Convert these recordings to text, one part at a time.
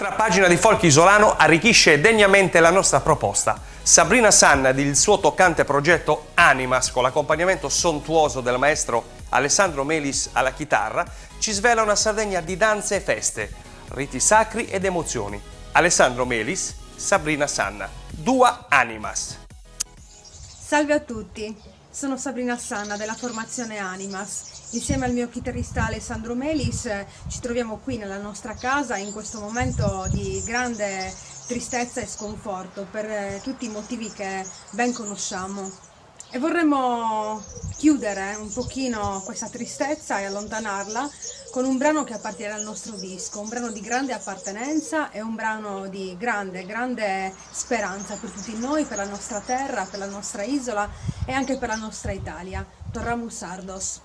Un'altra pagina di folk isolano arricchisce degnamente la nostra proposta. Sabrina Sanna ed il suo toccante progetto Animas, con l'accompagnamento sontuoso del maestro Alessandro Melis alla chitarra, ci svela una Sardegna di danze e feste, riti sacri ed emozioni. Alessandro Melis, Sabrina Sanna, Dua Animas. Salve a tutti, sono Sabrina Sanna della formazione Animas. Insieme al mio chitarrista Alessandro Melis ci troviamo qui nella nostra casa in questo momento di grande tristezza e sconforto per tutti i motivi che ben conosciamo. E vorremmo chiudere un pochino questa tristezza e allontanarla con un brano che appartiene al nostro disco, un brano di grande appartenenza e un brano di grande speranza per tutti noi, per la nostra terra, per la nostra isola e anche per la nostra Italia. Torramus Sardos.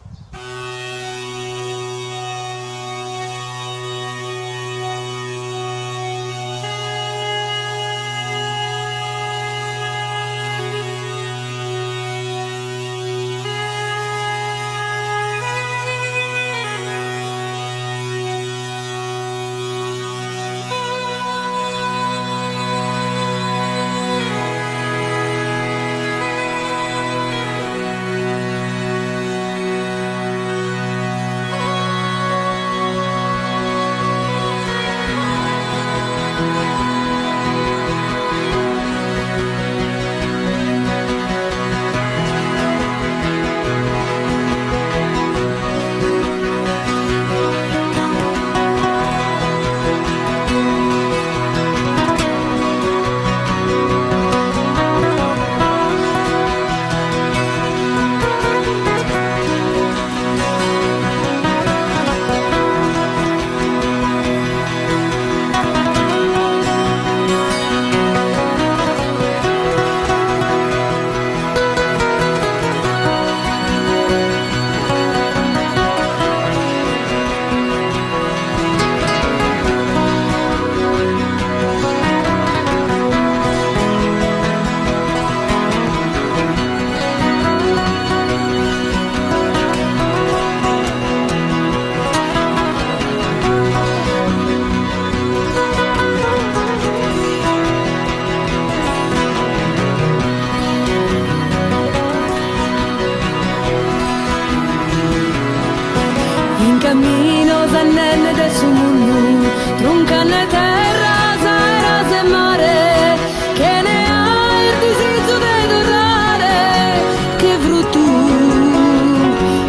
Camino zannenne del suo mondo, troncane terra, saras e mare, che ne ha il disizio di tornare, che frutto,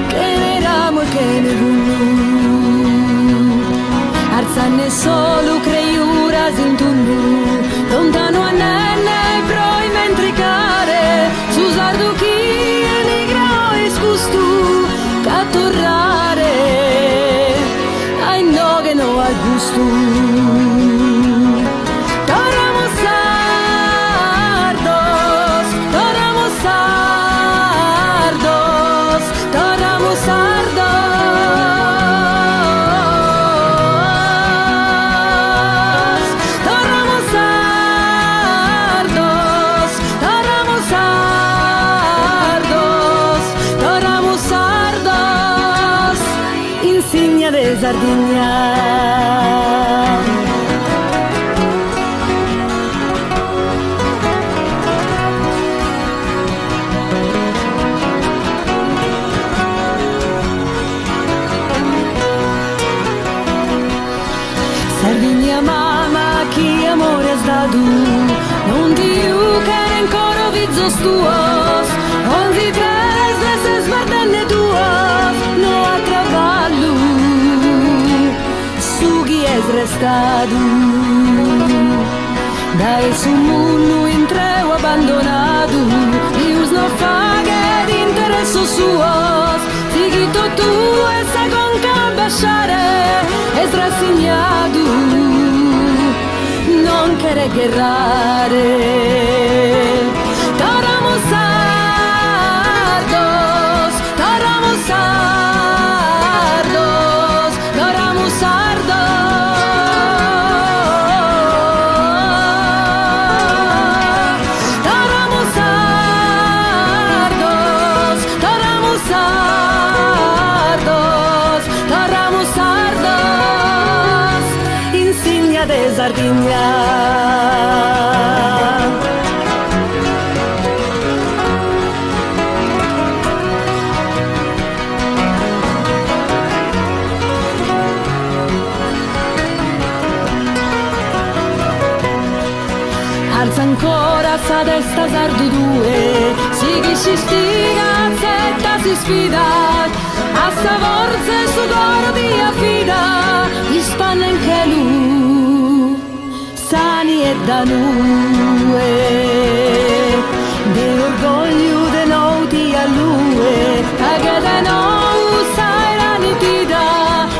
che ne ramo e che ne vullo, arzanne solo creiura sintunno, lontano a nenne, proi mentre care, su sardo chi e negra e scustu, catturrare. No al gusto. Torramos sardos, torramos sardos, torramos sardos, torramos sardos, torramos sardos, torramos sardos, insignia de Sardigna. Sardigna mamma, chi amore has dato, non ti che ancora vizos tuos, ogni prese se sbardenne tuos, no a cavallo, su chi es restato, dai su munno in treo abbandonato, ius no faghe di interesso suos, fighito tu e sa con cabasciare, es rassegnato, non quere guerrare. Torramos sardos, torramos sardos, torramos sardos, torramos sardos, torramos sardos, torramos sardos, insignia de Sardigna. Alza ancora sa testa sardo due, si chi si stiga, zetta si sfida, a sta forza e su coro di affida, gli spanna anche lui, sani e da lui, de orgoglio de noti a lui, che de noi sai la nitida,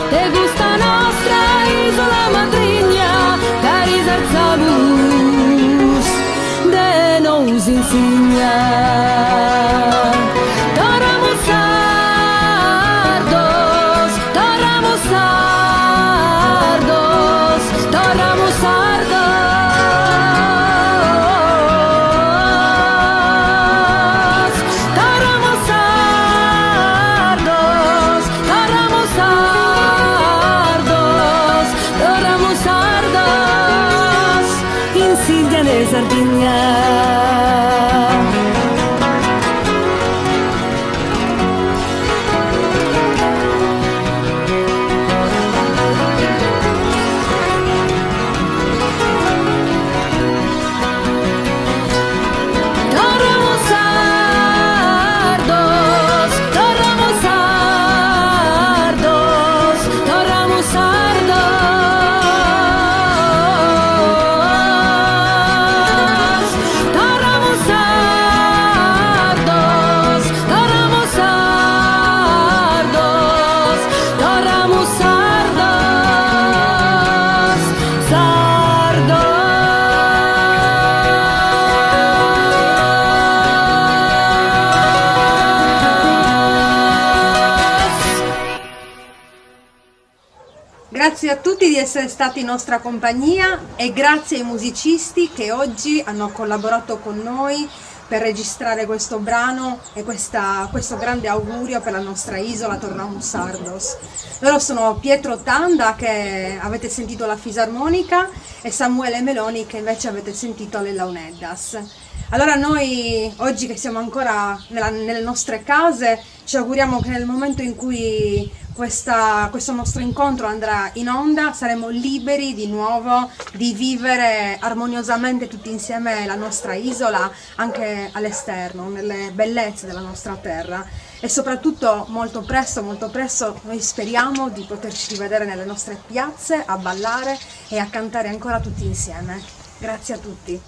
de questa nostra isola madrigna, cari Sarzamus, de nos insegna. Torramos sardos, torramos sardos, torramos sardos, torramos sardos, torramos sardos, torramos sardos, insidia de Sardigna. Torramos sardos, torramos sardos, torramos sardos, torramos sardos, torramos sardos, torramos sardos, Grazie a tutti di essere stati in nostra compagnia e grazie ai musicisti che oggi hanno collaborato con noi per registrare questo brano e questo grande augurio per la nostra isola Tornamus Sardos. Loro sono Pietro Tanda, che avete sentito la fisarmonica, e Samuele Meloni, che invece avete sentito le launeddas. Allora noi oggi che siamo ancora nelle nostre case ci auguriamo che nel momento in cui questo nostro incontro andrà in onda saremo liberi di nuovo di vivere armoniosamente tutti insieme la nostra isola anche all'esterno, nelle bellezze della nostra terra, e soprattutto molto presto noi speriamo di poterci rivedere nelle nostre piazze a ballare e a cantare ancora tutti insieme. Grazie a tutti.